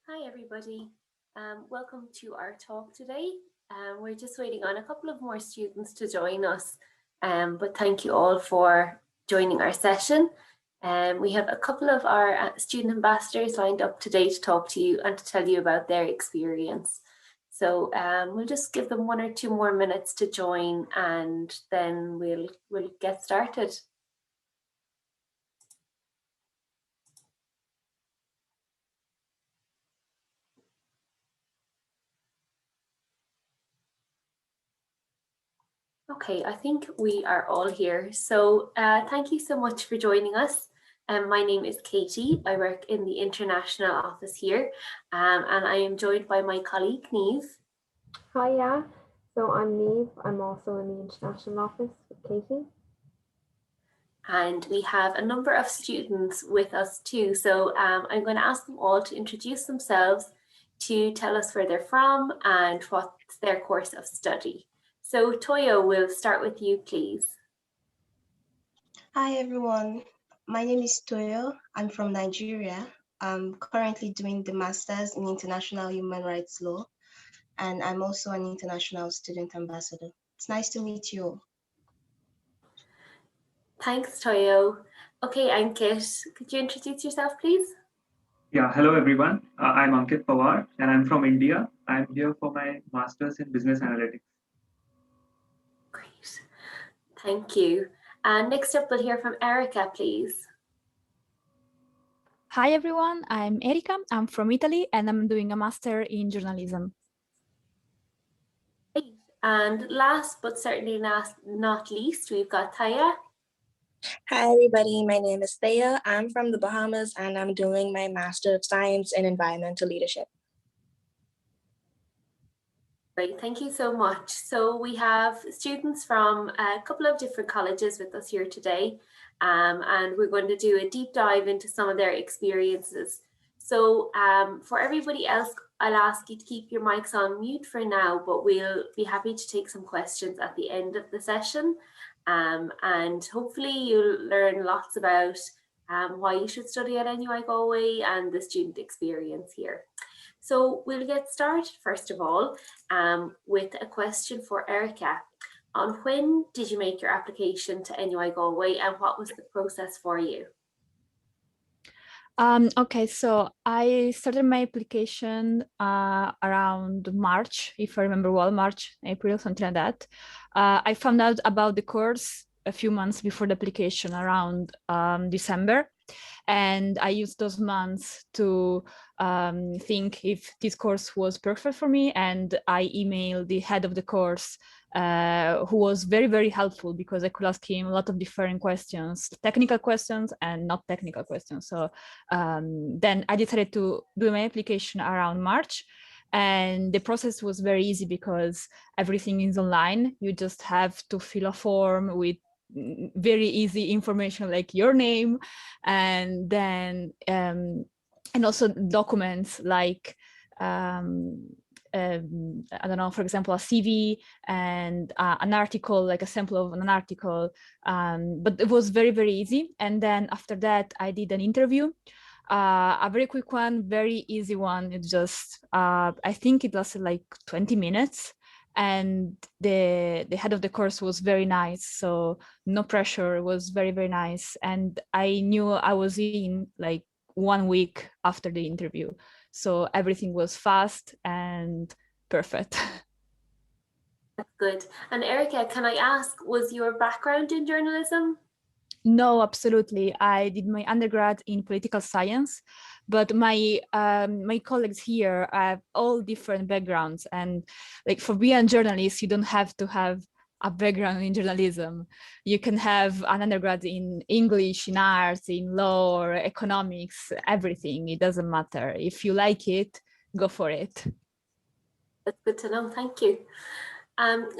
Hi everybody, welcome to our talk today. We're just waiting on a couple of more students to join us, but thank you all for joining our session. We have a couple of our student ambassadors lined up today to talk to you and to tell you about their experience. So we'll just give them 1 or 2 more minutes to join and then we'll get started. Okay, I think we are all here. So thank you so much for joining us. My name is Katie. I work in the international office here, and I am joined by my colleague, Neve. Hiya, so I'm Neve. I'm also in the international office with Katie. And we have a number of students with us too. So I'm going to ask them all to introduce themselves, to tell us where they're from and what's their course of study. So Toyo, we'll start with you, please. Hi everyone, my name is Toyo. I'm from Nigeria. I'm currently doing the Masters in International Human Rights Law, and I'm also an international student ambassador. It's nice to meet you all. Thanks, Toyo. Okay, Ankit, could you introduce yourself, please? Yeah, hello everyone. I'm Ankit Pawar and I'm from India. I'm here for my master's in business analytics. Great, thank you. And next up, we'll hear from Erica, please. Hi everyone, I'm Erika. I'm from Italy and I'm doing a master in journalism. Great. And last but certainly not least, we've got Taya. Hi everybody, my name is Thea. I'm from the Bahamas and I'm doing my Master of Science in Environmental Leadership. Great, thank you so much. So we have students from a couple of different colleges with us here today, and we're going to do a deep dive into some of their experiences. So for everybody else, I'll ask you to keep your mics on mute for now, but we'll be happy to take some questions at the end of the session. And hopefully you'll learn lots about why you should study at NUI Galway and the student experience here. So we'll get started first of all with a question for Erica. On when did you make your application to NUI Galway and what was the process for you? Okay, so I started my application around March, if I remember well, March, April, something like that. I found out about the course a few months before the application, around December. And I used those months to think if this course was perfect for me. And I emailed the head of the course, who was very, very helpful because I could ask him a lot of different questions, technical questions and not technical questions. So then I decided to do my application around March. And the process was very easy because everything is online. You just have to fill a form with very easy information like your name, and then and also documents like I don't know, for example, a CV and an article, like a sample of an article, but it was very, very easy. And then after that I did an interview, a very quick one, very easy one. It just I think it lasted like 20 minutes. And the head of the course was very nice, so no pressure. It was very, very nice. And I knew I was in like 1 week after the interview, so everything was fast and perfect. That's good. And Erica, can I ask, was your background in journalism? No, absolutely. I did my undergrad in political science, but my my colleagues here have all different backgrounds. And like for being a journalist, you don't have to have a background in journalism. You can have an undergrad in English, in arts, in law, or economics, everything. It doesn't matter. If you like it, go for it. That's good to know. Thank you.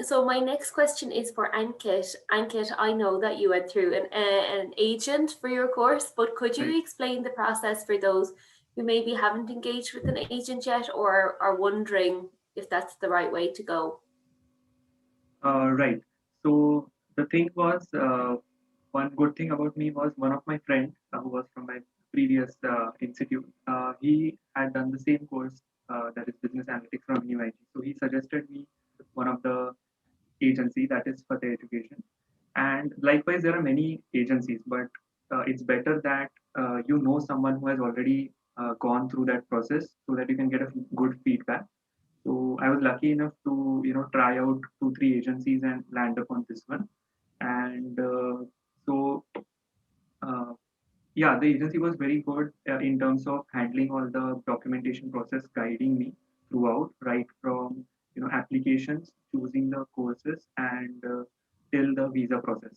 So my next question is for Ankit. Ankit, I know that you went through an agent for your course, but could you explain the process for those who maybe haven't engaged with an agent yet or are wondering if that's the right way to go? Right. So the thing was, one good thing about me was one of my friends who was from my previous institute, he had done the same course, that is business analytics from NUI. So he suggested me one of the agency, that is Fateh Education. And likewise, there are many agencies, but it's better that you know someone who has already gone through that process so that you can get a good feedback. So I was lucky enough to try out 2-3 agencies and land upon this one. And so uh, yeah, the agency was very good in terms of handling all the documentation process, guiding me throughout, right from applications, choosing the courses, and till the visa process.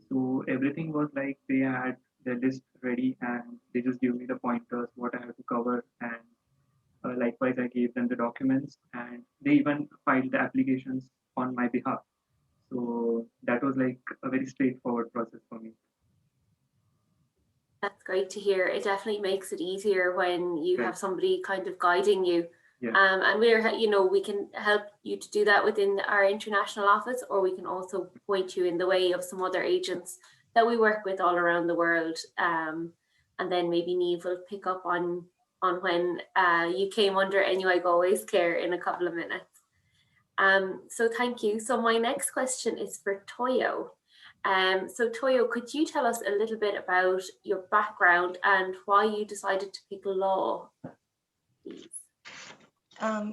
So everything was like they had their list ready, and they just give me the pointers what I have to cover, and likewise I gave them the documents, and they even filed the applications on my behalf. So that was like a very straightforward process for me. That's great to hear. It definitely makes it easier when you have somebody kind of guiding you. Yeah. And we can help you to do that within our international office, or we can also point you in the way of some other agents that we work with all around the world. And then maybe Niamh will pick up on when you came under NUI Galway's care in a couple of minutes. So thank you. So my next question is for Toyo. So Toyo, could you tell us a little bit about your background and why you decided to pick law, please?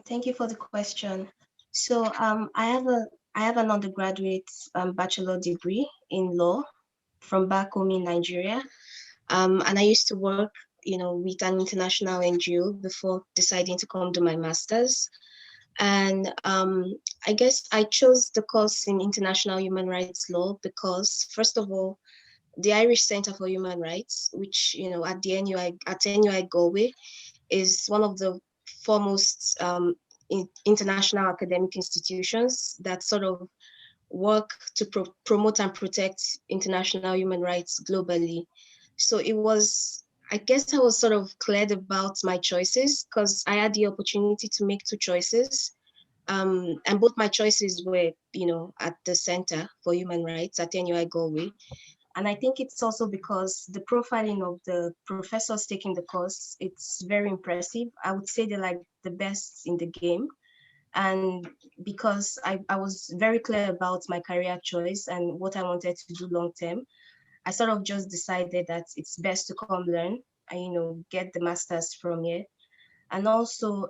Thank you for the question. So I have an undergraduate bachelor degree in law from back home in Nigeria. And I used to work, with an international NGO before deciding to come do my master's. And I guess I chose the course in international human rights law because, first of all, the Irish Center for Human Rights, which at the NUI Galway, is one of the foremost international academic institutions that sort of work to promote and protect international human rights globally. So I guess I was sort of clear about my choices because I had the opportunity to make 2 choices. And both my choices were, at the Center for Human Rights at NUI Galway. And I think it's also because the profiling of the professors taking the course, it's very impressive. I would say they're like the best in the game. And because I was very clear about my career choice and what I wanted to do long term, I sort of just decided that it's best to come learn and, get the master's from here. And also,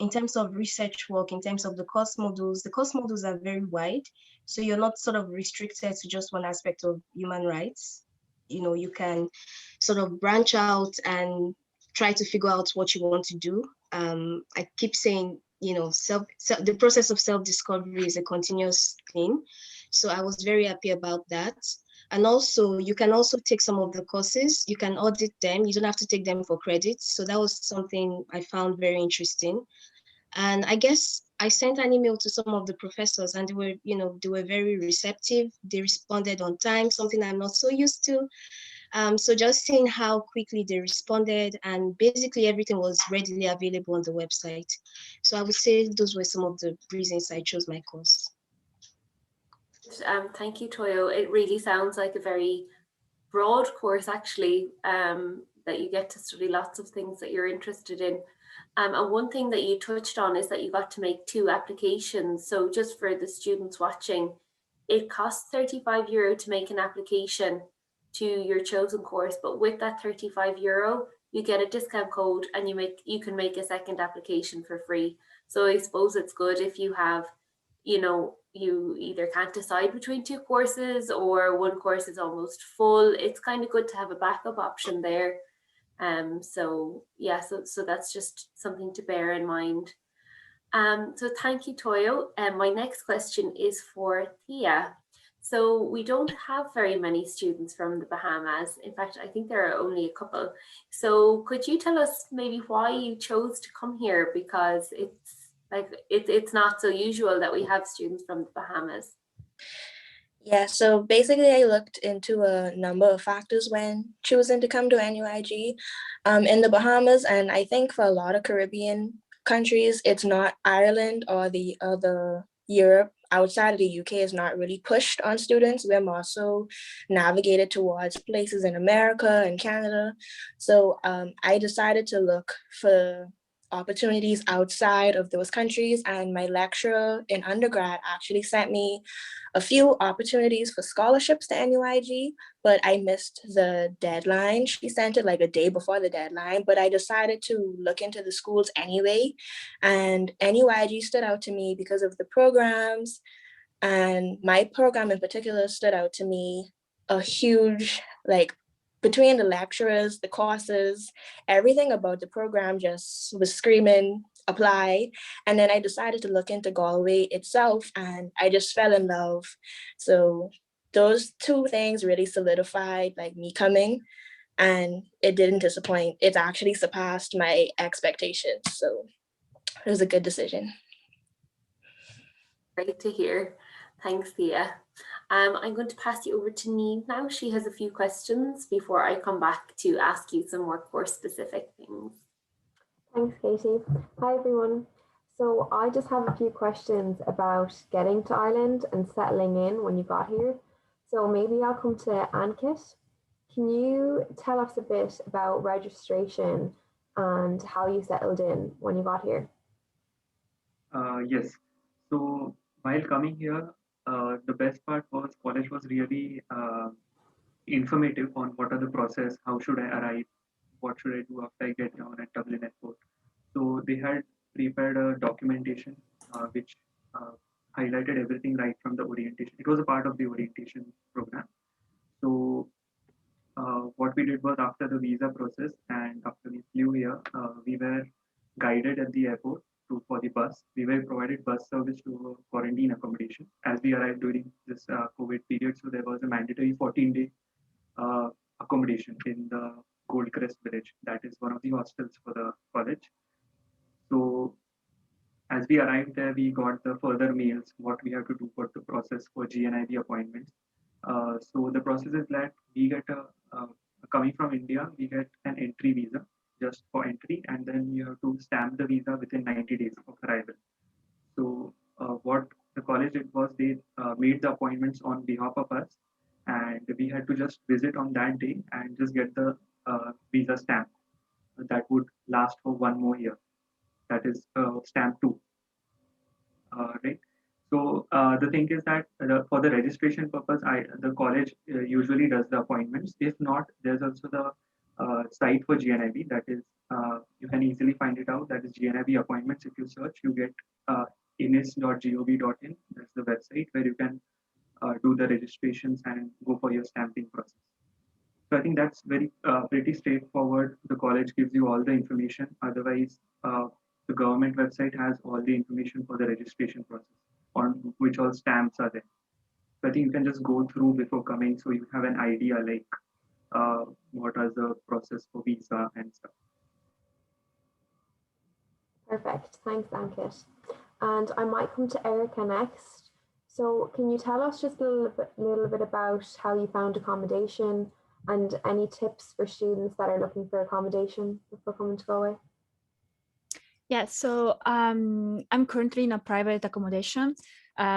in terms of research work, in terms of the course modules are very wide. So you're not sort of restricted to just one aspect of human rights. You can sort of branch out and try to figure out what you want to do. I keep saying, the process of self-discovery is a continuous thing. So I was very happy about that. And also, you can also take some of the courses, you can audit them, you don't have to take them for credit. So that was something I found very interesting. And I guess I sent an email to some of the professors and they were very receptive. They responded on time, something I'm not so used to. So just seeing how quickly they responded, and basically everything was readily available on the website. So I would say those were some of the reasons I chose my course. Thank you, Toyo. It really sounds like a very broad course, actually, that you get to study lots of things that you're interested in. And one thing that you touched on is that you got to make 2 applications. So just for the students watching, it costs €35 to make an application to your chosen course, but with that €35, you get a discount code and you can make a second application for free. So I suppose it's good if you have, you either can't decide between 2 courses or one course is almost full. It's kind of good to have a backup option there. So yeah, so that's just something to bear in mind. So thank you, Toyo. My next question is for Thea. So we don't have very many students from the Bahamas. In fact, I think there are only a couple. So could you tell us maybe why you chose to come here? Because it's not so usual that we have students from the Bahamas. Yeah, so basically I looked into a number of factors when choosing to come to NUIG in the Bahamas. And I think for a lot of Caribbean countries, it's not Ireland or the other Europe outside of the UK is not really pushed on students. We're more so navigated towards places in America and Canada. So I decided to look for opportunities outside of those countries, and my lecturer in undergrad actually sent me a few opportunities for scholarships to NUIG, but I missed the deadline. She sent it like a day before the deadline, but I decided to look into the schools anyway, and NUIG stood out to me because of the programs, and my program in particular stood out to me a huge, like, between the lecturers, the courses, everything about the program just was screaming apply. And then I decided to look into Galway itself, and I just fell in love. So those two things really solidified like me coming, and it didn't disappoint. It actually surpassed my expectations. So it was a good decision. Great to hear. Thanks, Thea. I'm going to pass you over to Neve now. She has a few questions before I come back to ask you some more course-specific things. Thanks, Katie. Hi, everyone. So I just have a few questions about getting to Ireland and settling in when you got here. So maybe I'll come to Ankit. Can you tell us a bit about registration and how you settled in when you got here? Yes. So while coming here, the best part was college was really informative on what are the process, how should I arrive, what should I do after I get down at Dublin Airport. So they had prepared a documentation which highlighted everything right from the orientation. It was a part of the orientation program. So what we did was after the visa process and after we flew here, we were guided at the airport for the bus. We were provided bus service to quarantine accommodation as we arrived during this COVID period. So there was a mandatory 14-day accommodation in the Goldcrest village. That is one of the hostels for the college. So as we arrived there, we got the further mails, what we have to do for the process for GNIB appointments. So the process is that we get coming from India, we get an entry visa just for entry, and then you have to stamp the visa within 90 days of arrival. So what the college did was they made the appointments on behalf of us, and we had to just visit on that day and just get the visa stamp that would last for one more year. That is stamp 2, right? So the thing is that for the registration purpose, the college usually does the appointments. If not, there's also the site for GNIB. That is, you can easily find it out. That is GNIB appointments. If you search, you get inis.gov.in. That's the website where you can do the registrations and go for your stamping process. So I think that's very pretty straightforward. The college gives you all the information. Otherwise, the government website has all the information for the registration process on which all stamps are there. So I think you can just go through before coming, so you have an idea like what is the process for visa and stuff. Perfect. Thanks, Ankit. And I might come to Erica next. So can you tell us just a little bit about how you found accommodation and any tips for students that are looking for accommodation before coming to Galway? Yeah, so I'm currently in a private accommodation.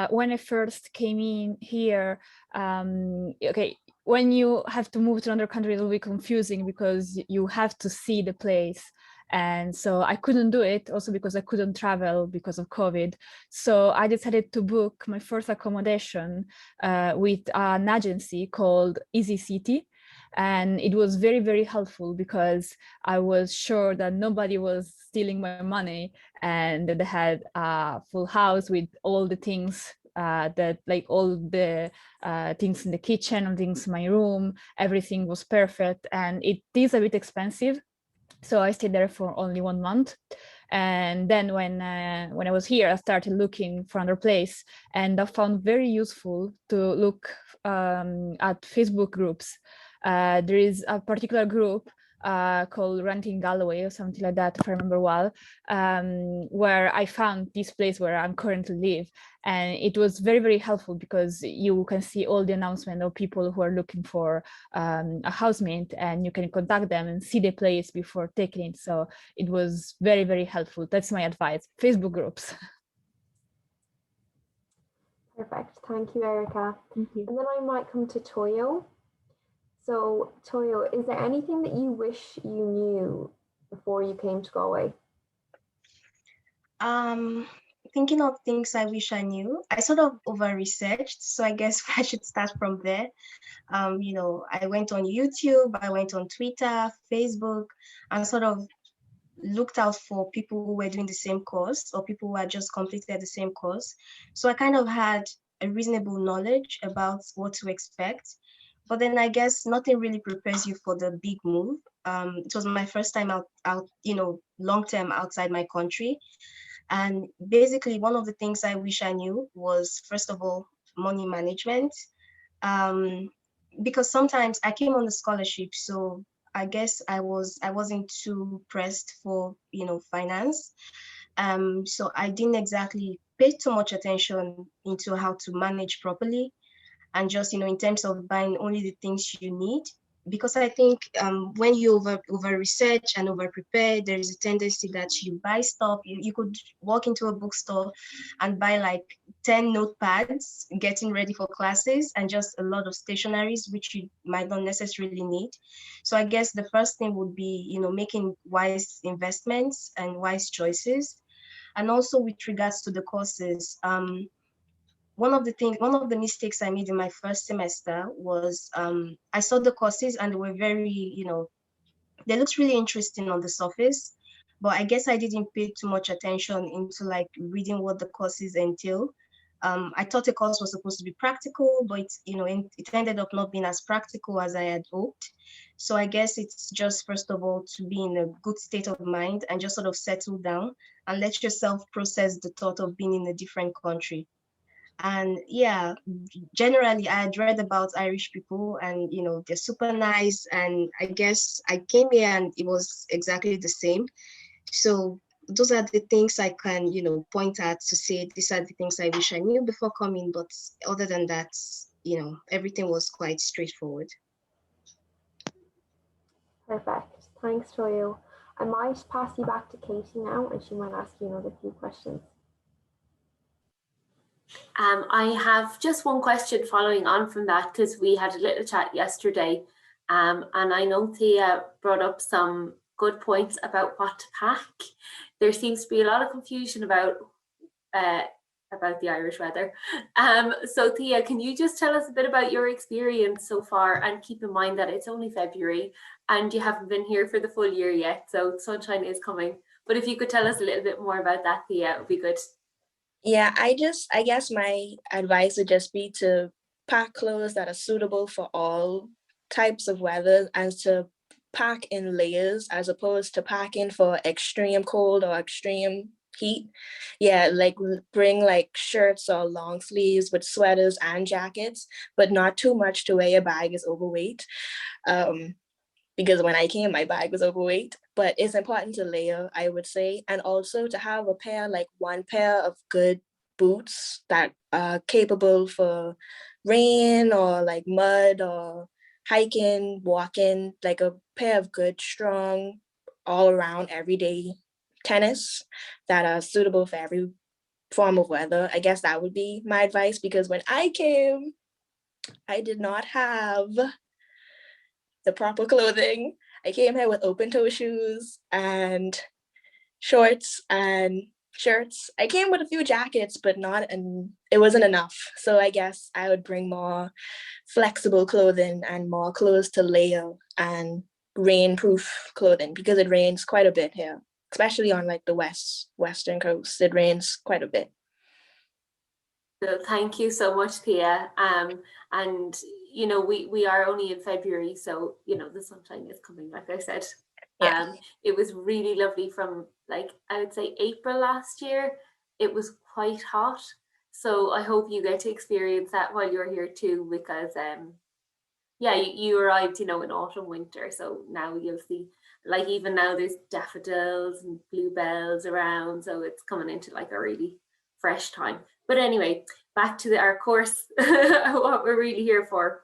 When I first came in here, okay, when you have to move to another country, it'll be confusing because you have to see the place. And so I couldn't do it also because I couldn't travel because of COVID. So I decided to book my first accommodation with an agency called Easy City. And it was very, very helpful because I was sure that nobody was stealing my money, and that they had a full house with all the things that, like, all the things in the kitchen and things in my room, everything was perfect. And it is a bit expensive, so I stayed there for only 1 month. And then when I was here, I started looking for another place, and I found very useful to look at Facebook groups. There is a particular group called Renting Galway or something like that, if I remember well, where I found this place where I'm currently live. And it was very, very helpful because you can see all the announcements of people who are looking for a housemate, and you can contact them and see the place before taking it. So it was very, very helpful. That's my advice. Facebook groups. Perfect. Thank you, Erica. Thank you. And then I might come to Toyo. So, Toyo, is there anything that you wish you knew before you came to Galway? Thinking of things I wish I knew, I sort of over-researched, so I guess I should start from there. I went on YouTube, I went on Twitter, Facebook, and sort of looked out for people who were doing the same course or people who had just completed the same course. So I kind of had a reasonable knowledge about what to expect. But then I guess nothing really prepares you for the big move. It was my first time out, long term outside my country. And basically, one of the things I wish I knew was, first of all, money management. Because sometimes I came on the scholarship, so I guess I wasn't too pressed for finance. So I didn't exactly pay too much attention into how to manage properly, and just in terms of buying only the things you need. Because I think when you over research and over prepare, there is a tendency that you buy stuff. You could walk into a bookstore and buy like 10 notepads getting ready for classes and just a lot of stationaries which you might not necessarily need. So I guess the first thing would be making wise investments and wise choices. And also with regards to the courses, one of the mistakes I made in my first semester was I saw the courses and they were very, they looked really interesting on the surface, but I guess I didn't pay too much attention into like reading what the courses entail. I thought a course was supposed to be practical, but it ended up not being as practical as I had hoped. So I guess it's just, first of all, to be in a good state of mind and just sort of settle down and let yourself process the thought of being in a different country. And yeah, generally I had read about Irish people and they're super nice, and I guess I came here and it was exactly the same. So those are the things I can point at to say these are the things I wish I knew before coming. But other than that, everything was quite straightforward. Perfect. Thanks, Toyo. I might pass you back to Katie now, and she might ask you another few questions. I have just one question following on from that, because we had a little chat yesterday, and I know Thea brought up some good points about what to pack. There seems to be a lot of confusion about the Irish weather. So Thea, can you just tell us a bit about your experience so far, and keep in mind that it's only February and you haven't been here for the full year yet, so sunshine is coming. But if you could tell us a little bit more about that, Thea, it would be good. Yeah, I guess my advice would just be to pack clothes that are suitable for all types of weather, and to pack in layers as opposed to packing for extreme cold or extreme heat. Yeah, like bring like shirts or long sleeves with sweaters and jackets, but not too much to where your bag is overweight. Because when I came, my bag was overweight. But it's important to layer, I would say, and also to have one pair of good boots that are capable for rain or like mud or hiking, walking, like a pair of good, strong, all around everyday tennis that are suitable for every form of weather. I guess that would be my advice, because when I came, I did not have the proper clothing. I came here with open toe shoes and shorts and shirts. I came with a few jackets, but it wasn't enough. So I guess I would bring more flexible clothing and more clothes to layer and rain-proof clothing, because it rains quite a bit here, especially on like the western coast. It rains quite a bit. So thank you so much, Thea. And we are only in February, so the sunshine is coming, like I said. Yeah. It was really lovely from, like, I would say April last year. It was quite hot, so I hope you get to experience that while you're here too, because yeah, you arrived in autumn, winter, so now you'll see, like, even now there's daffodils and bluebells around, so it's coming into like a really fresh time. But anyway, back to our course, what we're really here for.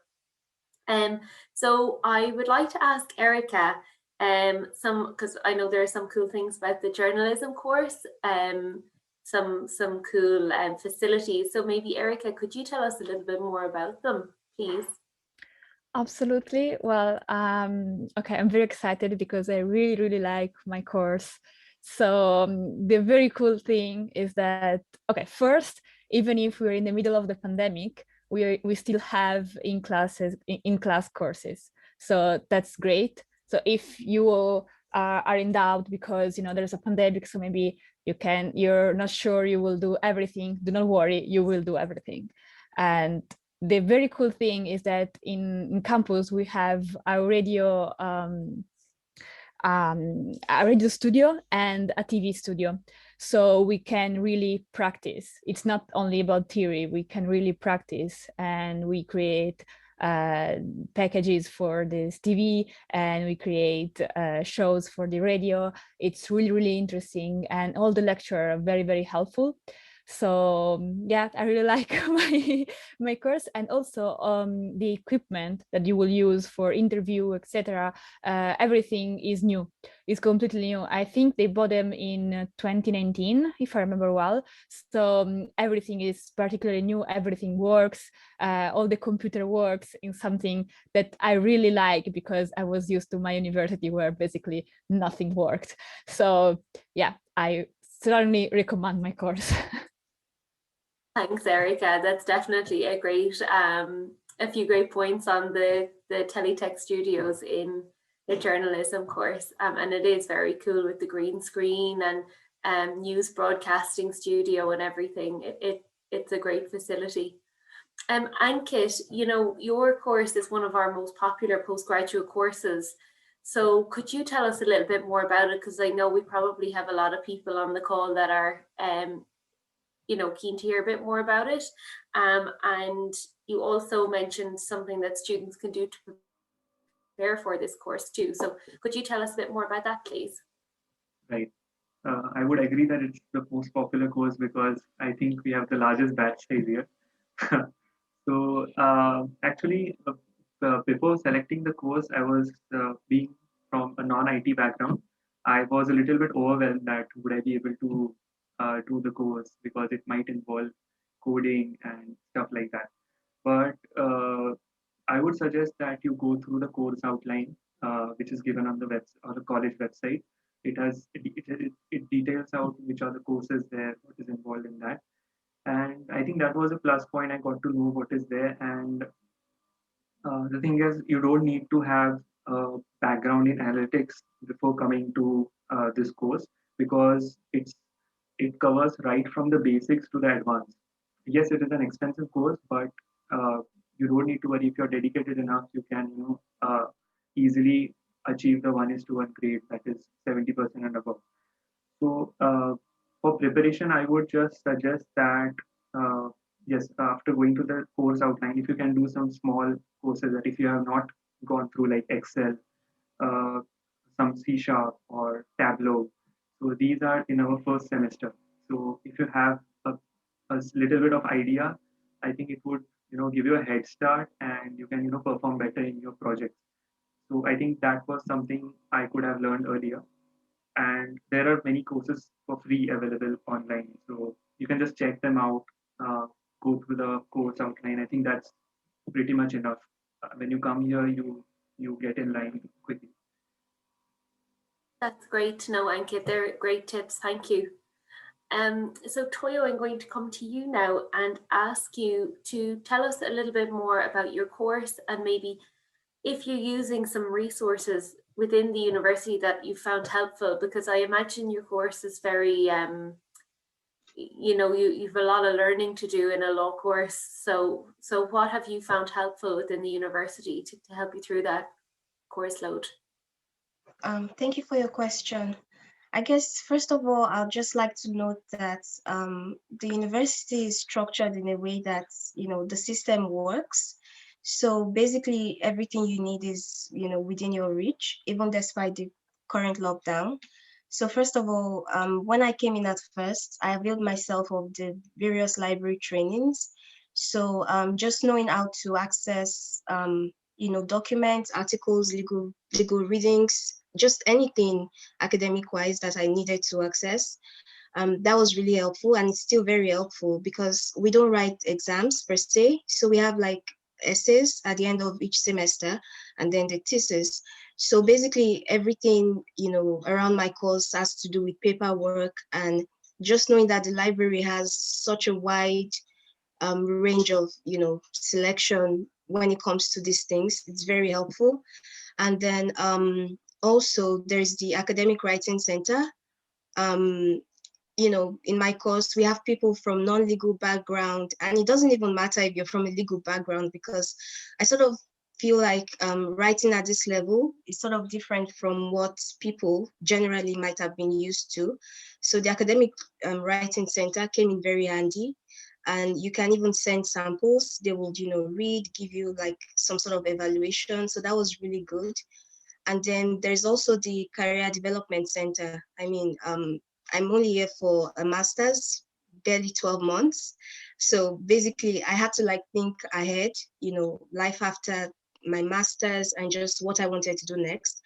So I would like to ask Erica because I know there are some cool things about the journalism course. some cool facilities. So maybe Erica, could you tell us a little bit more about them, please? Absolutely. Well, okay, I'm very excited because I really like my course. So the very cool thing is that, okay, first, even if we're in the middle of the pandemic, we still have in-class courses. So that's great. So if you are in doubt because there's a pandemic, so maybe you're not sure you will do everything, do not worry, you will do everything. And the very cool thing is that in campus we have a radio studio and a TV studio, so we can really practice. It's not only about theory, we can really practice, and we create packages for this TV, and we create shows for the radio. It's really interesting, and all the lecture are very helpful. So yeah, I really like my course, and also the equipment that you will use for interview, etc. Everything is new. It's completely new. I think they bought them in 2019, if I remember well. So everything is particularly new. Everything works. All the computer works in something that I really like, because I was used to my university where basically nothing worked. So yeah, I certainly recommend my course. Thanks, Erica. That's definitely a few great points on the Teletech studios in the journalism course. And it is very cool with the green screen and news broadcasting studio and everything. It's a great facility. Ankit, your course is one of our most popular postgraduate courses. So could you tell us a little bit more about it? Because I know we probably have a lot of people on the call that are keen to hear a bit more about it. And you also mentioned something that students can do to prepare for this course too. So could you tell us a bit more about that, please? Right. I would agree that it's the most popular course because I think we have the largest batch size here. So actually, before selecting the course, I was being from a non-IT background. I was a little bit overwhelmed that would I be able to do the course because it might involve coding and stuff like that. But I would suggest that you go through the course outline, which is given on the or the college website. It details out which are the courses there, what is involved in that, and I think that was a plus point. I got to know what is there, and the thing is, you don't need to have a background in analytics before coming to this course because it covers right from the basics to the advanced. Yes, it is an expensive course, but you don't need to worry. If you're dedicated enough, you can easily achieve the 1:1 grade, that is 70% and above. So for preparation, I would just suggest that yes, after going to the course outline, if you can do some small courses that if you have not gone through like Excel, uh, some C# or Tableau. So these are in our first semester. So if you have a little bit of idea, I think it would give you a head start and you can perform better in your projects. So I think that was something I could have learned earlier. And there are many courses for free available online, so you can just check them out, go through the course outline. I think that's pretty much enough. When you come here, you get in line quickly. That's great to know, Ankit. They're great tips. Thank you. So Toyo, I'm going to come to you now and ask you to tell us a little bit more about your course, and maybe if you're using some resources within the university that you found helpful, because I imagine your course is very, you've a lot of learning to do in a law course. So what have you found helpful within the university to help you through that course load? Thank you for your question. I guess, first of all, I'd just like to note that the university is structured in a way that, the system works. So basically, everything you need is, within your reach, even despite the current lockdown. So first of all, when I came in at first, I availed myself of the various library trainings. So just knowing how to access, documents, articles, legal readings, just anything academic-wise that I needed to access. That was really helpful, and it's still very helpful because we don't write exams per se. So we have like essays at the end of each semester and then the thesis. So basically everything, around my course has to do with paperwork, and just knowing that the library has such a wide range of, selection when it comes to these things, it's very helpful. And then also there's the Academic Writing Center. In my course, we have people from non-legal background, and it doesn't even matter if you're from a legal background, because I sort of feel like writing at this level is sort of different from what people generally might have been used to. So the Academic Writing Center came in very handy, and you can even send samples. They will, read, give you like some sort of evaluation. So that was really good. And then there's also the Career Development Center. I mean, I'm only here for a master's, barely 12 months. So basically I had to like think ahead, life after my master's and just what I wanted to do next.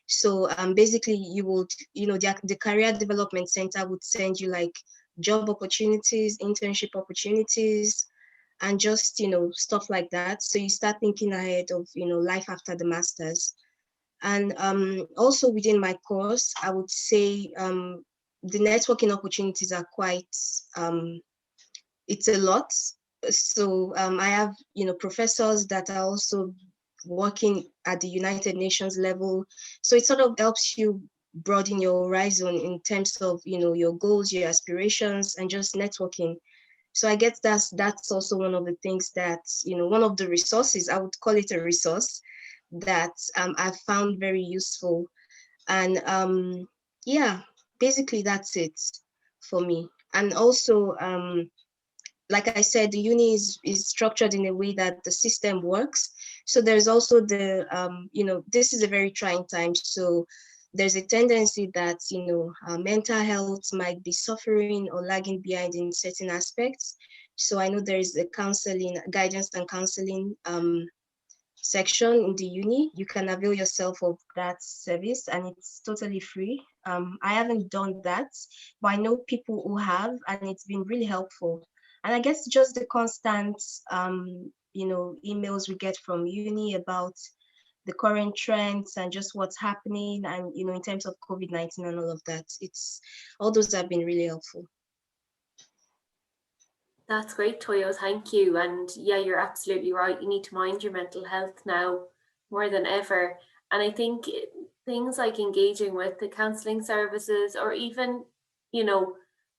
So basically you would, the Career Development Center would send you like job opportunities, internship opportunities, and just, stuff like that. So you start thinking ahead of, life after the master's. And also within my course, I would say the networking opportunities are quite, it's a lot. So I have, professors that are also working at the United Nations level. So it sort of helps you broaden your horizon in terms of, your goals, your aspirations, and just networking. So I guess that's also one of the things that, one of the resources, I would call it a resource, that I've found very useful. And yeah, basically that's it for me. And also, like I said, the uni is structured in a way that the system works. So there's also the, this is a very trying time. So there's a tendency that, mental health might be suffering or lagging behind in certain aspects. So I know there's a counseling, guidance and counseling section in the uni. You can avail yourself of that service, and it's totally free. I haven't done that, but I know people who have, and it's been really helpful. And I guess just the constant, emails we get from uni about the current trends and just what's happening, and, in terms of COVID-19 and all of that, all those have been really helpful. That's great, Toyo, thank you. And yeah, you're absolutely right. You need to mind your mental health now more than ever. And I think things like engaging with the counselling services, or even,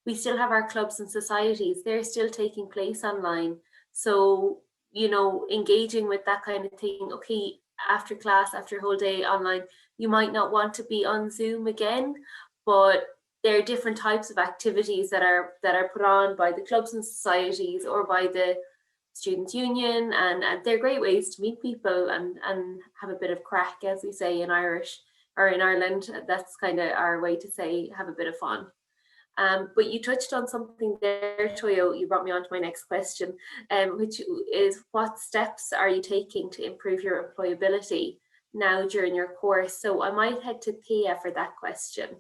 we still have our clubs and societies, they're still taking place online. So, engaging with that kind of thing, okay, after class, after a whole day online, you might not want to be on Zoom again, but there are different types of activities that are put on by the clubs and societies or by the students' union, and they're great ways to meet people and have a bit of crack, as we say in Irish, or in Ireland. That's kind of our way to say have a bit of fun. But you touched on something there, Toyo. You brought me on to my next question, which is, what steps are you taking to improve your employability now during your course? So I might head to Thea for that question.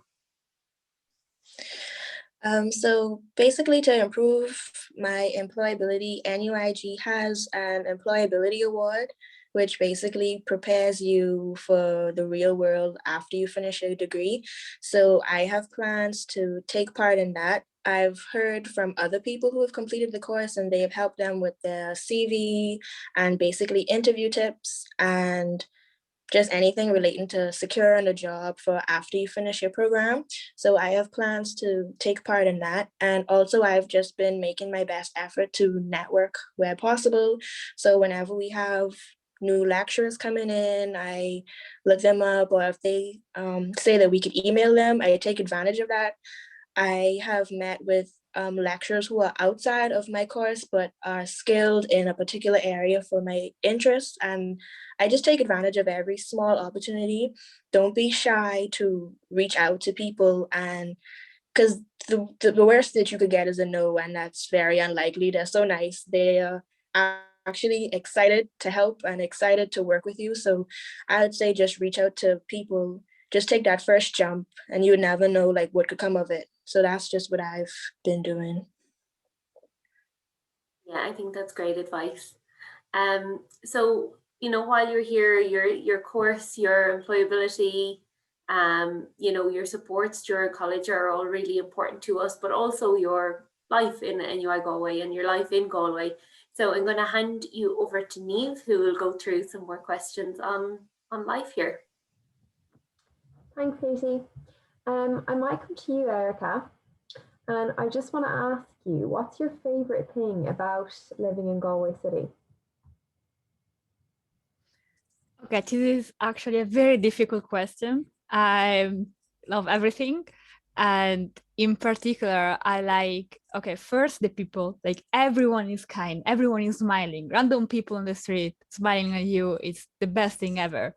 So basically, to improve my employability, NUIG has an employability award, which basically prepares you for the real world after you finish your degree. So I have plans to take part in that. I've heard from other people who have completed the course, and they have helped them with their CV and basically interview tips and just anything relating to securing a job for after you finish your program. So I have plans to take part in that. And also I've just been making my best effort to network where possible. So whenever we have new lecturers coming in, I look them up, or if they say that we could email them, I take advantage of that. I have met with lecturers who are outside of my course but are skilled in a particular area for my interests, and I just take advantage of every small opportunity. Don't be shy to reach out to people, and because the worst that you could get is a no, and that's very unlikely. They're so nice. They are actually excited to help and excited to work with you. So I would say just reach out to people, just take that first jump, and you would never know like what could come of it. So that's just what I've been doing. Yeah, I think that's great advice. So, you know, while you're here, your course, your employability, you know, your supports during college are all really important to us, but also your life in NUI Galway and your life in Galway. So I'm going to hand you over to Niamh, who will go through some more questions on life here. Thanks, Katie. I might come to you, Erica, and I just want to ask you, what's your favourite thing about living in Galway City? Okay, this is actually a very difficult question. I love everything. And in particular, I like, okay, first the people, like everyone is kind, everyone is smiling. Random people on the street smiling at you, it's the best thing ever.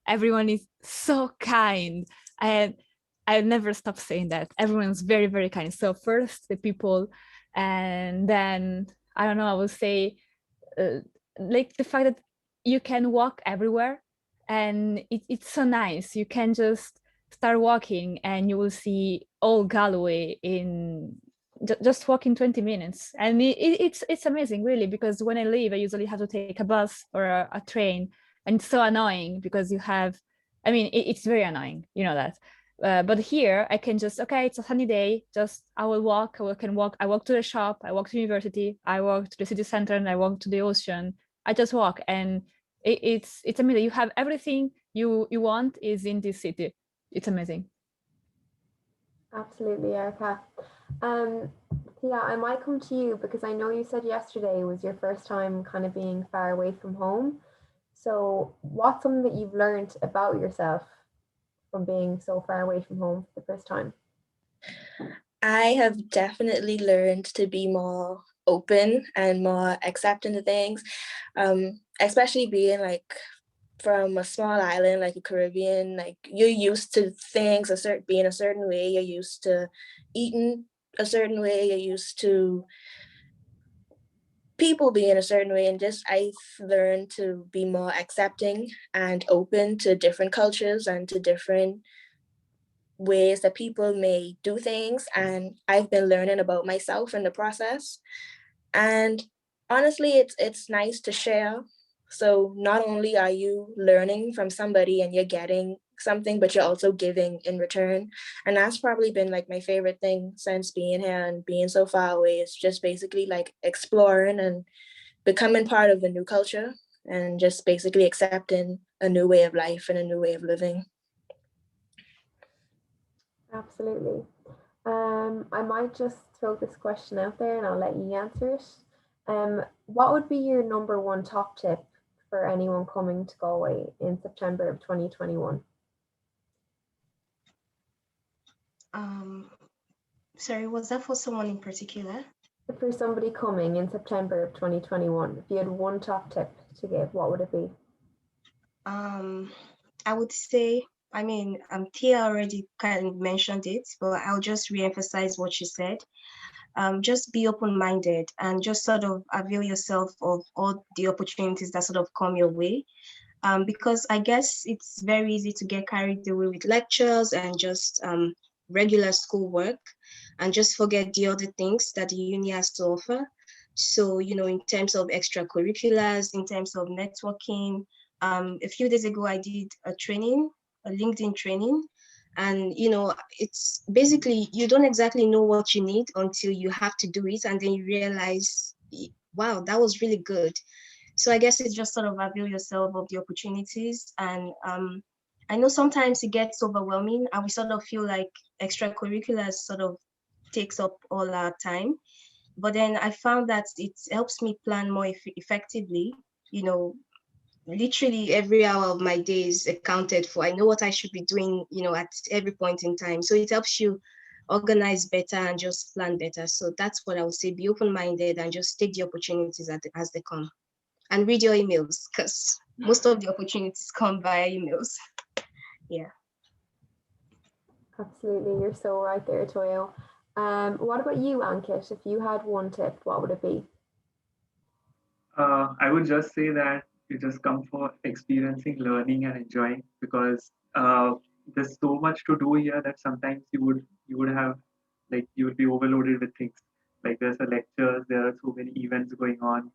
Everyone is so kind. And I'll never stop saying that. Everyone's very, very kind. So first the people, and then, I don't know, I would say like the fact that you can walk everywhere, and it's so nice. You can just start walking and you will see all Galway in just walking 20 minutes, and it's amazing, really, because when I leave I usually have to take a bus or a train, and it's so annoying because you have, I mean, it's very annoying, you know that. But here I can just, okay, it's a sunny day, just I will walk, I walk to the shop, I walk to university, I walk to the city center, and I walk to the ocean. I just walk, and it's amazing. You have everything you want is in this city. It's amazing. Absolutely, Erica. Thea, I might come to you because I know you said yesterday was your first time kind of being far away from home. So what's something that you've learned about yourself from being so far away from home for the first time? I have definitely learned to be more open and more accepting to things, especially being like from a small island like the Caribbean. Like, you're used to things being a certain way, you're used to eating a certain way, you're used to people being a certain way, and just I've learned to be more accepting and open to different cultures and to different ways that people may do things. And I've been learning about myself in the process. And honestly, it's nice to share. So not only are you learning from somebody and you're getting something, but you're also giving in return. And that's probably been like my favorite thing since being here and being so far away. It's just basically like exploring and becoming part of a new culture, and just basically accepting a new way of life and a new way of living. Absolutely. I might just throw this question out there and I'll let you answer it. What would be your number one top tip for anyone coming to Galway in September of 2021? Sorry, was that for someone in particular? For somebody coming in September of 2021, if you had one top tip to give, what would it be? I would say, I mean, Tia already kind of mentioned it, but I'll just re-emphasize what she said. Just be open-minded and just sort of avail yourself of all the opportunities that sort of come your way. Because I guess it's very easy to get carried away with lectures and just regular schoolwork and just forget the other things that the uni has to offer. So, you know, in terms of extracurriculars, in terms of networking, a few days ago, I did a LinkedIn training. And, you know, it's basically, you don't exactly know what you need until you have to do it. And then you realize, wow, that was really good. So I guess it's just sort of avail yourself of the opportunities. And I know sometimes it gets overwhelming and we sort of feel like extracurriculars sort of takes up all our time. But then I found that it helps me plan more effectively. You know, literally every hour of my day is accounted for. I know what I should be doing, you know, at every point in time. So it helps you organize better and just plan better. So that's what I would say, be open-minded and just take the opportunities as they come. And read your emails, because most of the opportunities come via emails. Yeah. Absolutely, you're so right there, Toyo. What about you, Ankit? If you had one tip, what would it be? I would just say that you just come for experiencing, learning, and enjoying, because there's so much to do here that sometimes you would have like you would be overloaded with things. Like there's a lectures, there are so many events going on,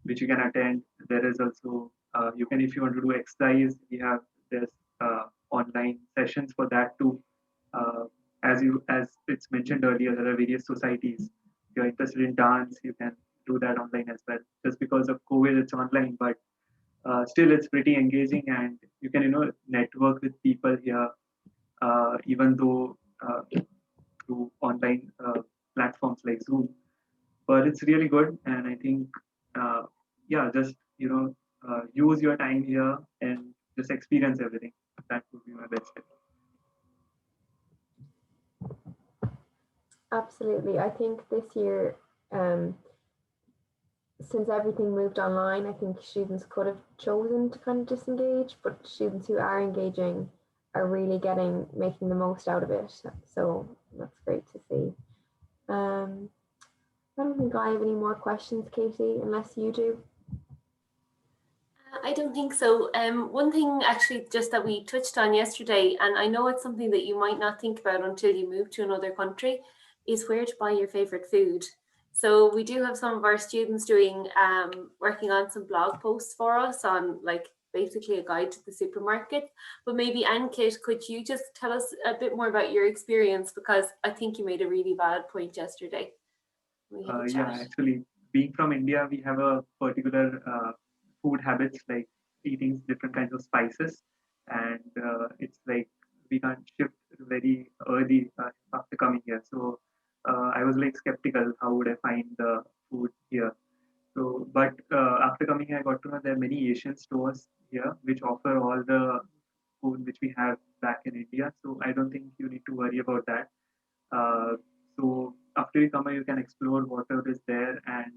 which you can attend. There is also you can, if you want to do exercise, we have there's online sessions for that too. Uh, as it's mentioned earlier, there are various societies. If you're interested in dance, you can do that online as well. Just because of COVID, it's online, but still it's pretty engaging, and you can network with people here, even though through online platforms like Zoom. But it's really good, and I think uh, yeah, just use your time here and just experience everything. That would be my best tip. Absolutely. I think this year, since everything moved online, I think students could have chosen to kind of disengage, but students who are engaging are really making the most out of it. So that's great to see. I don't think I have any more questions, Katie, unless you do. I don't think so. One thing actually just that we touched on yesterday, and I know it's something that you might not think about until you move to another country, is where to buy your favorite food. So we do have some of our students doing working on some blog posts for us on like basically a guide to the supermarket. But maybe Ankit, could you just tell us a bit more about your experience, because I think you made a really valid point yesterday. We had a Yeah, chat. actually, being from India, we have a particular food habits like eating different kinds of spices, and it's like we can't shift very early after coming here. So I was like skeptical, how would I find the food here? So, but after coming here, I got to know there are many Asian stores here which offer all the food which we have back in India. So I don't think you need to worry about that. Uh, so after you come here, you can explore whatever is there. And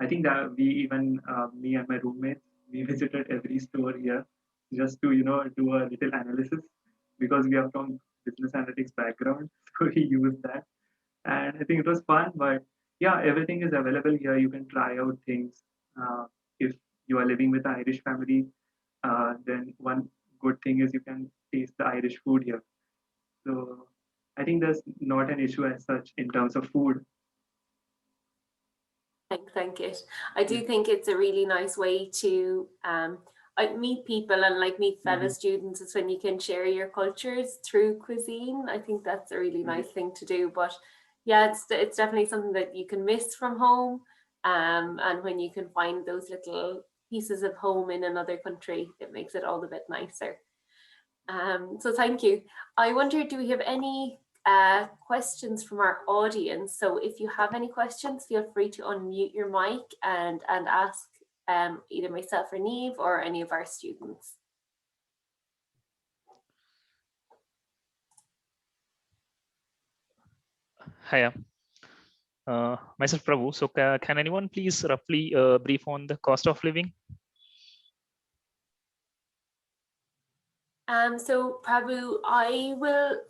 I think that we even, me and my roommates, we visited every store here just to, do a little analysis because we are from business analytics background. So we use that. And I think it was fun, but yeah, everything is available here. You can try out things. If you are living with an Irish family, then one good thing is you can taste the Irish food here. So I think there's not an issue as such in terms of food. Thank you. I do think it's a really nice way to meet people and like meet fellow students. Is when you can share your cultures through cuisine. I think that's a really nice thing to do. But yeah, it's definitely something that you can miss from home. And when you can find those little pieces of home in another country, it makes it all the bit nicer. So thank you. I wonder, do we have any questions from our audience? So if you have any questions, feel free to unmute your mic and ask either myself or Neve or any of our students. Hiya. Myself Prabhu. So can anyone please roughly brief on the cost of living? So Prabhu, I will,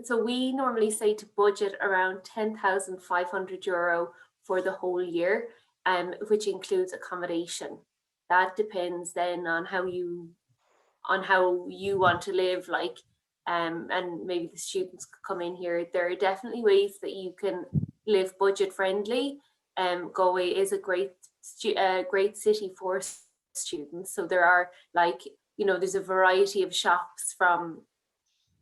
so we normally say to budget around €10,500 for the whole year, which includes accommodation. That depends then on how you want to live, like, and maybe the students could come in here. There are definitely ways that you can live budget friendly. Galway is a great city for students. So there are like, there's a variety of shops from,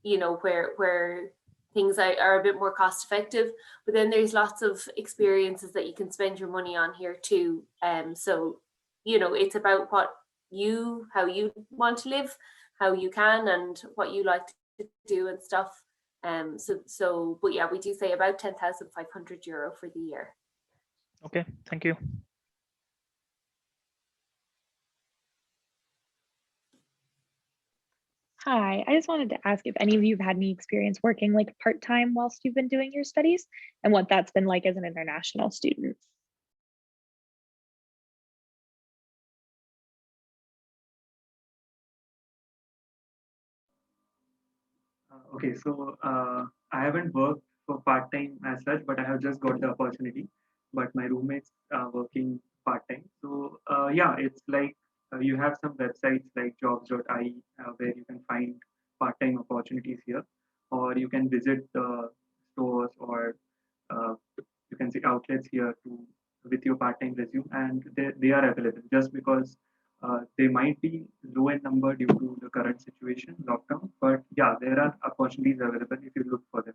where things are a bit more cost effective, but then there's lots of experiences that you can spend your money on here too. So, it's about how you want to live, how you can, and what you like to do and stuff. But yeah, we do say about €10,500 for the year. Okay, thank you. Hi, I just wanted to ask if any of you have had any experience working like part-time whilst you've been doing your studies and what that's been like as an international student. Okay, so I haven't worked for part time as such, but I have just got the opportunity. But my roommates are working part time. So yeah, it's like you have some websites like jobs.ie where you can find part-time opportunities here, or you can visit the stores or you can see outlets here to with your part-time resume, and they are available. Just because they might be low in number due to the current situation, lockdown, but yeah, there are opportunities available if you look for them.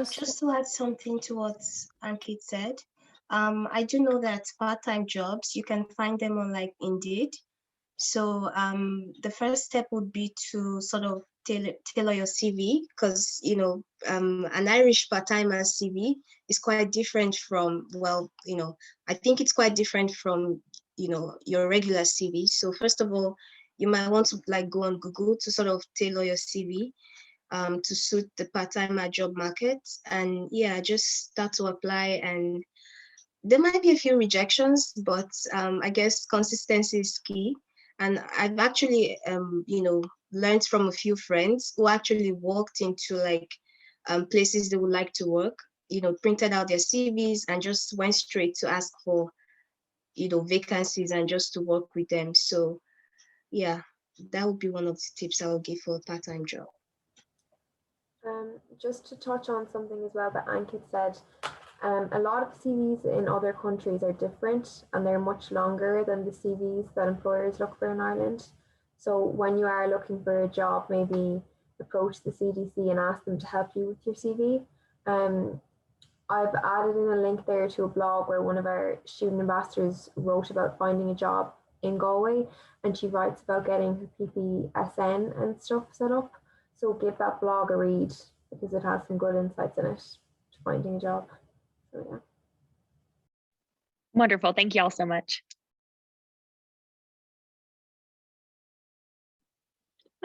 Just to add something to what Ankit said, I do know that part-time jobs, you can find them on like Indeed. So the first step would be to sort of tailor your CV, because an Irish part-timer CV is quite different from, well, I think it's quite different from your regular CV. So first of all, you might want to like go on Google to sort of tailor your CV to suit the part-timer job market, and yeah, just start to apply. And there might be a few rejections, but I guess consistency is key. And I've actually, learned from a few friends who actually walked into like places they would like to work, printed out their CVs and just went straight to ask for, vacancies and just to work with them. So yeah, that would be one of the tips I would give for a part-time job. Just to touch on something as well that Ankit said, a lot of CVs in other countries are different and they're much longer than the CVs that employers look for in Ireland. So when you are looking for a job, maybe approach the CDC and ask them to help you with your CV. I've added in a link there to a blog where one of our student ambassadors wrote about finding a job in Galway, and she writes about getting her PPSN and stuff set up. So give that blog a read because it has some good insights in it to finding a job. So yeah. Wonderful. Thank you all so much.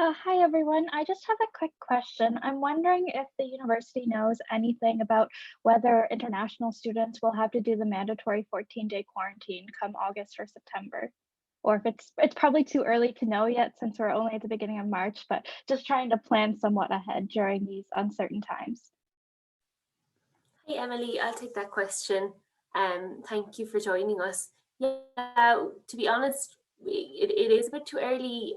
Hi, everyone. I just have a quick question. I'm wondering if the university knows anything about whether international students will have to do the mandatory 14-day quarantine come August or September, or if it's probably too early to know yet since we're only at the beginning of March, but just trying to plan somewhat ahead during these uncertain times. Hey, Emily, I'll take that question. Thank you for joining us. Yeah, to be honest, it is a bit too early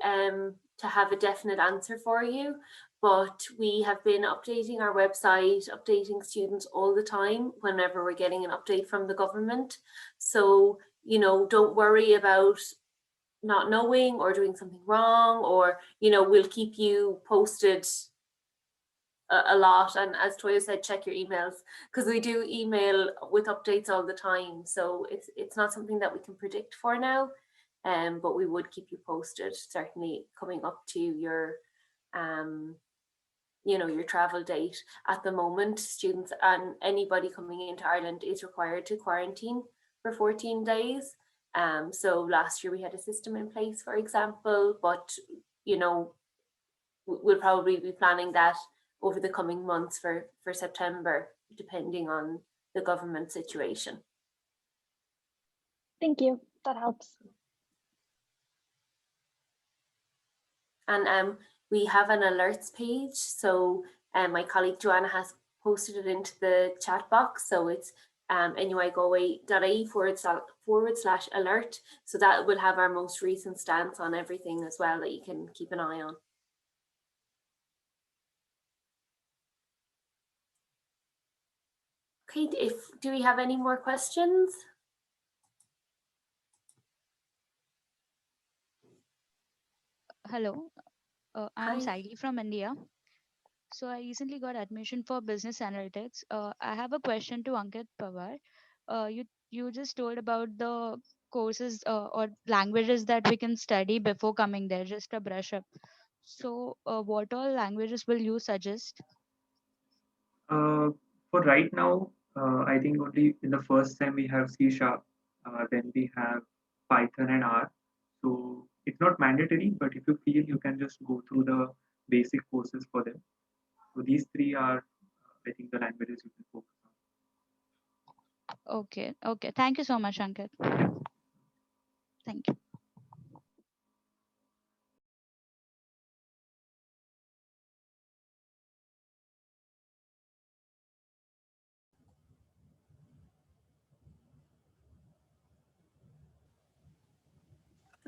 to have a definite answer for you, but we have been updating our website, updating students all the time whenever we're getting an update from the government. So, don't worry about not knowing or doing something wrong, or, we'll keep you posted a lot. And as Toya said, check your emails, because we do email with updates all the time. So it's not something that we can predict for now, but we would keep you posted, certainly coming up to your your travel date. At the moment, students and anybody coming into Ireland is required to quarantine for 14 days. So last year we had a system in place, for example, but we'll probably be planning that over the coming months for September, depending on the government situation. Thank you. That helps. And we have an alerts page. So my colleague Joanna has posted it into the chat box. So it's nuigalway.ie/alert. So that will have our most recent stance on everything as well that you can keep an eye on. Okay, do we have any more questions? Hello, I'm Saidi from India. So I recently got admission for business analytics. I have a question to Ankit Pawar. You just told about the courses or languages that we can study before coming there, just a brush up. So what all languages will you suggest? For right now, I think only in the first sem we have C#, then we have Python and R. So it's not mandatory, but if you feel, you can just go through the basic courses for them. So these three are, I think, the languages you can focus on. Okay, okay. Thank you so much, Ankit. Thank you.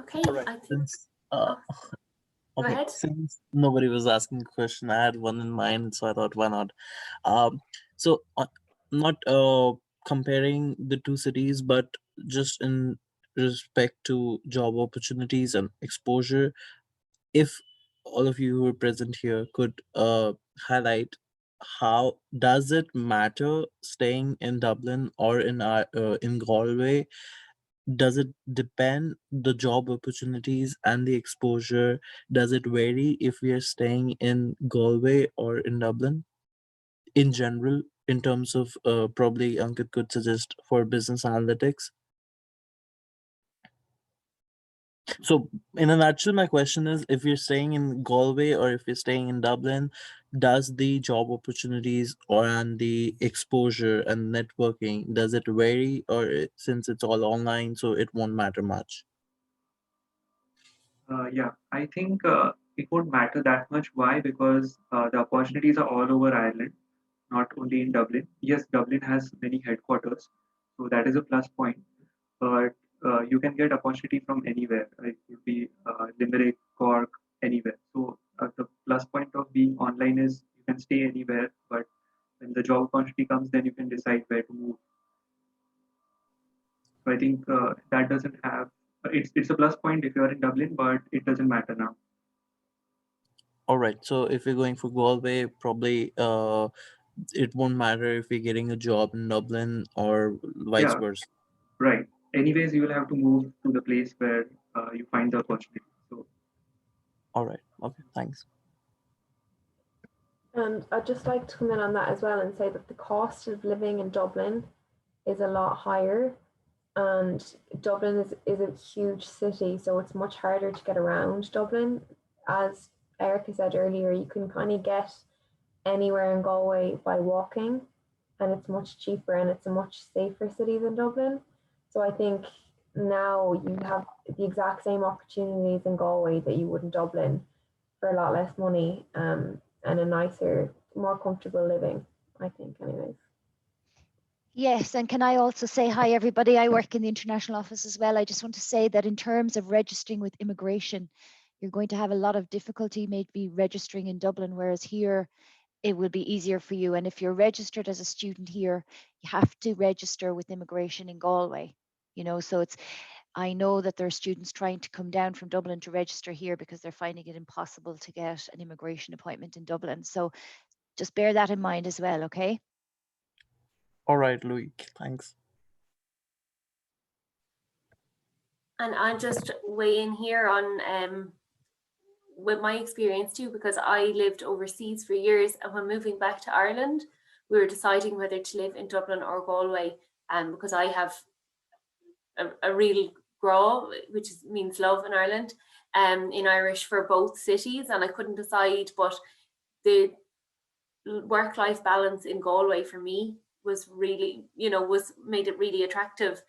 Okay, All right. I think. Since, Oh, go okay, ahead. since nobody was asking a question, I had one in mind, so I thought, why not? So not comparing the two cities, but just in respect to job opportunities and exposure, if all of you who are present here could highlight how does it matter staying in Dublin or in Galway? Does it depend the job opportunities and the exposure? Does it vary if we are staying in Galway or in Dublin? In general, in terms of probably Ankit could suggest for business analytics. So in a nutshell, my question is if you're staying in Galway or if you're staying in Dublin, does the job opportunities or and the exposure and networking, does it vary, or since it's all online, so it won't matter much? Yeah, I think it won't matter that much. Why? Because the opportunities are all over Ireland, not only in Dublin. Yes, Dublin has many headquarters, so that is a plus point. But you can get opportunity from anywhere. It could be Limerick, Cork, anywhere. So the plus point of being online is you can stay anywhere, but when the job opportunity comes, then you can decide where to move. So I think that doesn't have. It's a plus point if you are in Dublin, but it doesn't matter now. All right. So if you're going for Galway, probably it won't matter if you're getting a job in Dublin or vice Yeah, versa. right. Anyways, you will have to move to the place where you find the opportunity. So All right. Okay. Thanks. And I'd just like to come in on that as well and say that the cost of living in Dublin is a lot higher. And Dublin is a huge city, so it's much harder to get around Dublin. As Erica said earlier, you can kind of get anywhere in Galway by walking, and it's much cheaper and it's a much safer city than Dublin. So I think now you have the exact same opportunities in Galway that you would in Dublin for a lot less money, and a nicer, more comfortable living, I think, anyways. Yes, and can I also say hi, everybody? I work in the international office as well. I just want to say that in terms of registering with immigration, you're going to have a lot of difficulty maybe registering in Dublin, whereas here it will be easier for you. And if you're registered as a student here, you have to register with immigration in Galway. So I know that there are students trying to come down from Dublin to register here because they're finding it impossible to get an immigration appointment in Dublin. So just bear that in mind as well, okay? All right, Louis. Thanks. And I'll just weigh in here on with my experience too, because I lived overseas for years, and when moving back to Ireland, we were deciding whether to live in Dublin or Galway, because I have a real grá, which means love in Ireland, in Irish for both cities, and I couldn't decide, but the work-life balance in Galway for me was really, made it really attractive,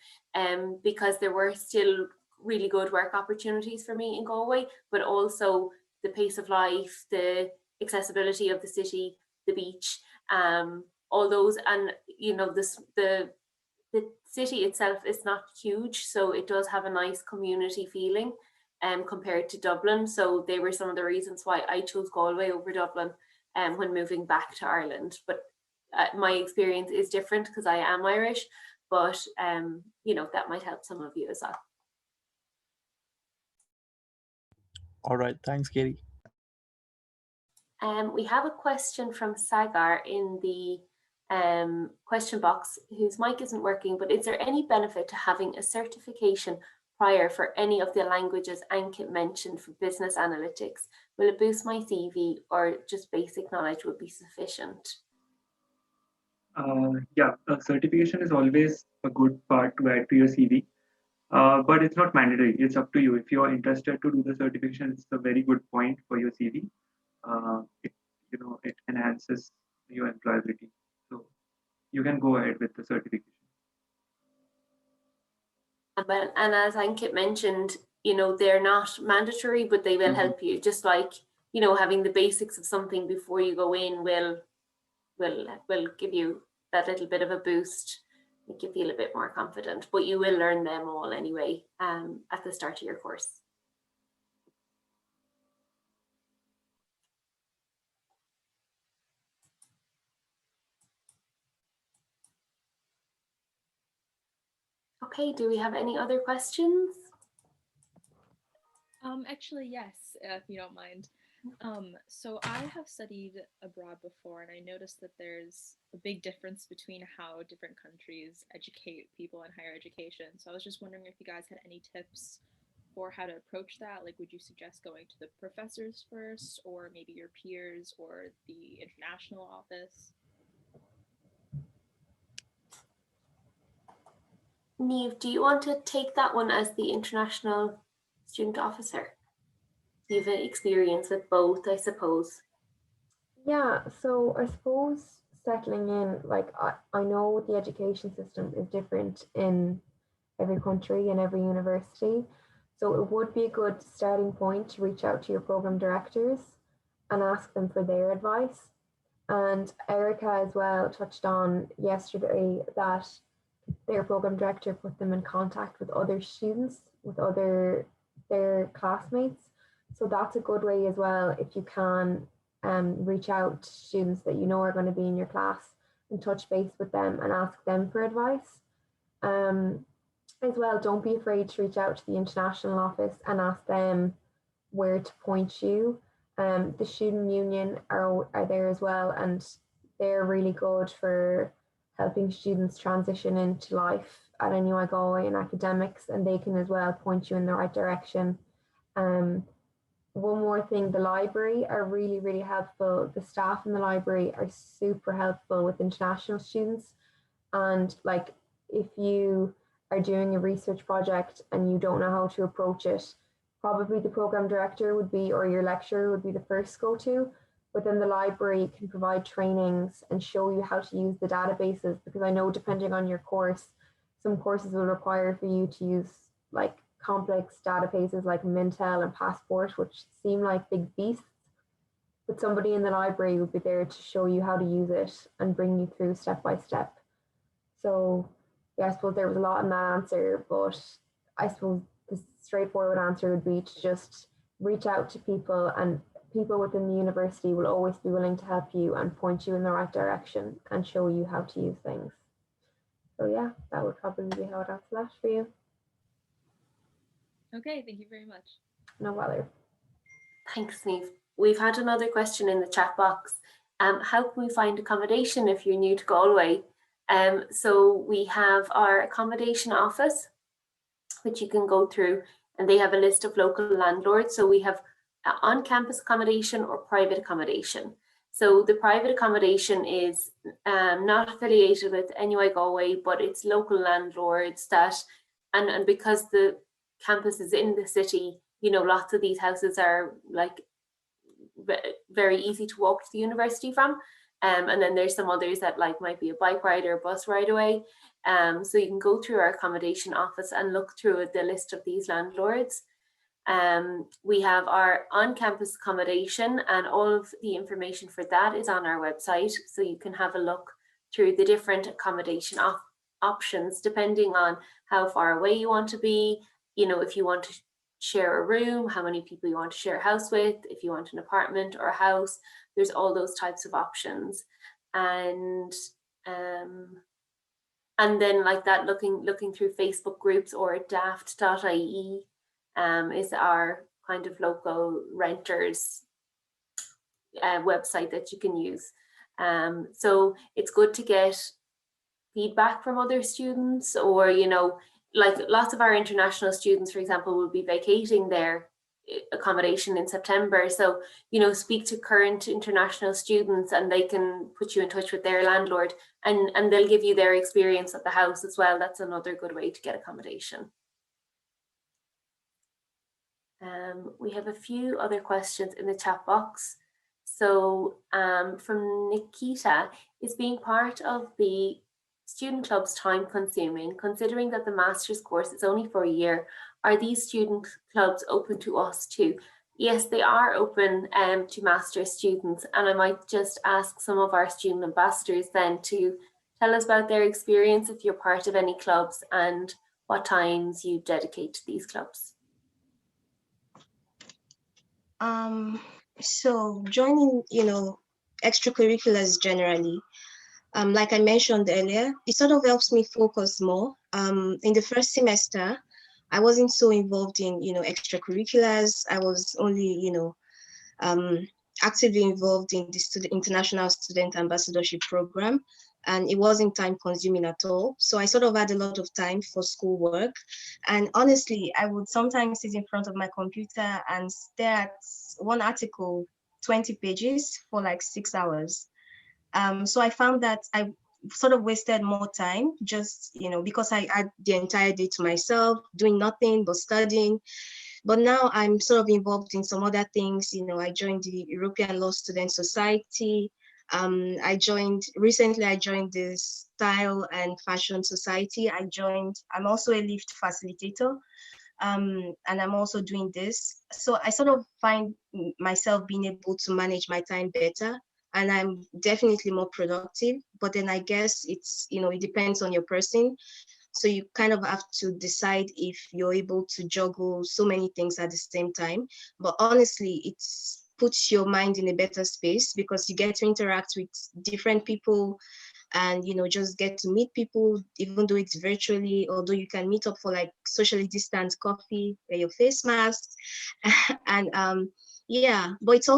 because there were still really good work opportunities for me in Galway, but also the pace of life, the accessibility of the city, the beach, all those, and the city itself is not huge, so it does have a nice community feeling, compared to Dublin. So they were some of the reasons why I chose Galway over Dublin, when moving back to Ireland. But my experience is different because I am Irish, but that might help some of you as well. All right. Thanks, Katie. We have a question from Sagar in the question box, whose mic isn't working, but is there any benefit to having a certification prior for any of the languages Ankit mentioned for business analytics? Will it boost my CV, or just basic knowledge would be sufficient? Yeah, certification is always a good part to add to your CV, but it's not mandatory. It's up to you. If you are interested to do the certification, it's a very good point for your CV. It enhances your employability. So you can go ahead with the certification. And as Ankit mentioned, they're not mandatory, but they will help you. Just like, having the basics of something before you go in will give you that little bit of a boost, make you feel a bit more confident, but you will learn them all anyway, at the start of your course. Okay, do we have any other questions? Actually, yes, if you don't mind. So I have studied abroad before, and I noticed that there's a big difference between how different countries educate people in higher education. So I was just wondering if you guys had any tips for how to approach that. Like, would you suggest going to the professors first, or maybe your peers, or the international office? Niamh, do you want to take that one as the international student officer? You've experience with both, I suppose. Yeah, so I suppose settling in, like I know the education system is different in every country and every university. So it would be a good starting point to reach out to your program directors and ask them for their advice. And Erica as well touched on yesterday that their program director put them in contact with other students, with their classmates. So that's a good way as well if you can reach out to students that you know are going to be in your class and touch base with them and ask them for advice. As well, don't be afraid to reach out to the international office and ask them where to point you. The student union are there as well, and they're really good for helping students transition into life at NUI Galway and academics, and they can as well point you in the right direction. One more thing, the library are really, really helpful. The staff in the library are super helpful with international students. And like, if you are doing a research project and you don't know how to approach it, probably the program director would be, or your lecturer would be the first go-to. But then the library can provide trainings and show you how to use the databases, because I know depending on your course, some courses will require for you to use like complex databases like Mintel and Passport, which seem like big beasts, but somebody in the library would be there to show you how to use it and bring you through step by step. So yeah, I suppose there was a lot in that answer, but I suppose the straightforward answer would be to just reach out to people, and people within the university will always be willing to help you and point you in the right direction and show you how to use things. So yeah, that would probably be how I'd answer that for you. Okay, thank you very much. No bother. Thanks, Niamh. We've had another question in the chat box. How can we find accommodation if you're new to Galway? So we have our accommodation office, which you can go through, and they have a list of local landlords. So we have on-campus accommodation or private accommodation. So the private accommodation is not affiliated with NUI Galway, but it's local landlords that, and because the campus is in the city, you know, lots of these houses are like very easy to walk to the university from. And then there's some others that like might be a bike ride or a bus ride away. So you can go through our accommodation office and look through the list of these landlords. We have our on-campus accommodation, and all of the information for that is on our website. So you can have a look through the different accommodation options, depending on how far away you want to be, you know, if you want to share a room, how many people you want to share a house with, if you want an apartment or a house, there's all those types of options. And then like that, looking through Facebook groups or daft.ie is our kind of local renters website that you can use. So it's good to get feedback from other students, or, you know, like lots of our international students, for example, will be vacating their accommodation in September. So, you know, speak to current international students and they can put you in touch with their landlord, and they'll give you their experience at the house as well. That's another good way to get accommodation. We have a few other questions in the chat box. So from Nikita, is being part of the student clubs time consuming, considering that the master's course is only for a year? Are these student clubs open to us too? Yes, they are open to master's students, and I might just ask some of our student ambassadors then to tell us about their experience if you're part of any clubs and what times you dedicate to these clubs. So joining, you know, extracurriculars generally, like I mentioned earlier, it sort of helps me focus more in the first semester, I wasn't so involved in, extracurriculars. I was only, actively involved in the International Student Ambassadorship Program, and it wasn't time consuming at all. So I sort of had a lot of time for schoolwork. And honestly, I would sometimes sit in front of my computer and stare at one article, 20 pages for like 6 hours. So I found that I sort of wasted more time just, because I had the entire day to myself, doing nothing but studying. But now I'm sort of involved in some other things. I joined the European Law Student Society. Recently I joined the Style and Fashion Society. I'm also a lift facilitator. And I'm also doing this. So I sort of find myself being able to manage my time better, and I'm definitely more productive. But then I guess it's, it depends on your person. So you kind of have to decide if you're able to juggle so many things at the same time. But honestly, it puts your mind in a better space because you get to interact with different people and, just get to meet people, even though it's virtually, although you can meet up for like socially distanced coffee, wear your face mask. And yeah, but it's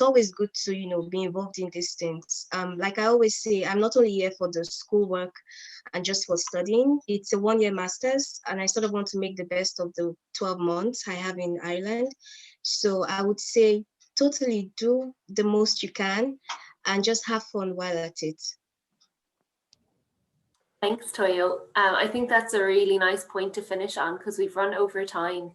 always good to, be involved in these things. Like I always say, I'm not only here for the schoolwork and just for studying. It's a 1-year master's, and I sort of want to make the best of the 12 months I have in Ireland. So I would say totally do the most you can and just have fun while at it. Thanks, Toyo. I think that's a really nice point to finish on because we've run over time.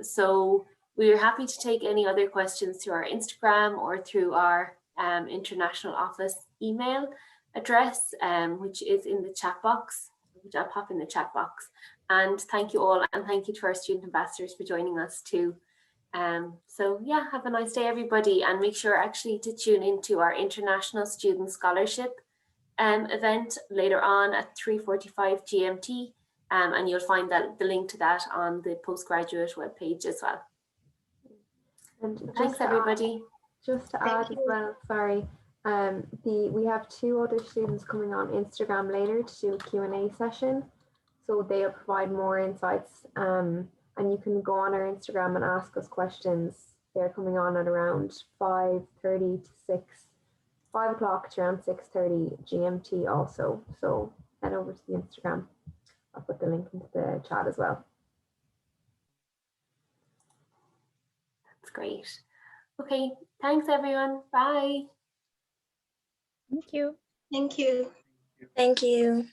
So we're happy to take any other questions through our Instagram or through our international office email address, which is in the chat box, which I'll pop in the chat box. And thank you all, and thank you to our student ambassadors for joining us too. So yeah, have a nice day, everybody, and make sure actually to tune into our International Student Scholarship event later on at 3:45 GMT, and you'll find that the link to that on the Postgraduate webpage as well. And thanks, everybody. Just to add as well, sorry, we have 2 other students coming on Instagram later to do a Q&A session, so they'll provide more insights. And you can go on our Instagram and ask us questions. They're coming on at around 5:30 to 6. 5 o'clock to around 6:30 GMT also. So head over to the Instagram. I'll put the link into the chat as well. That's great. Okay, thanks everyone. Bye. Thank you. Thank you. Thank you.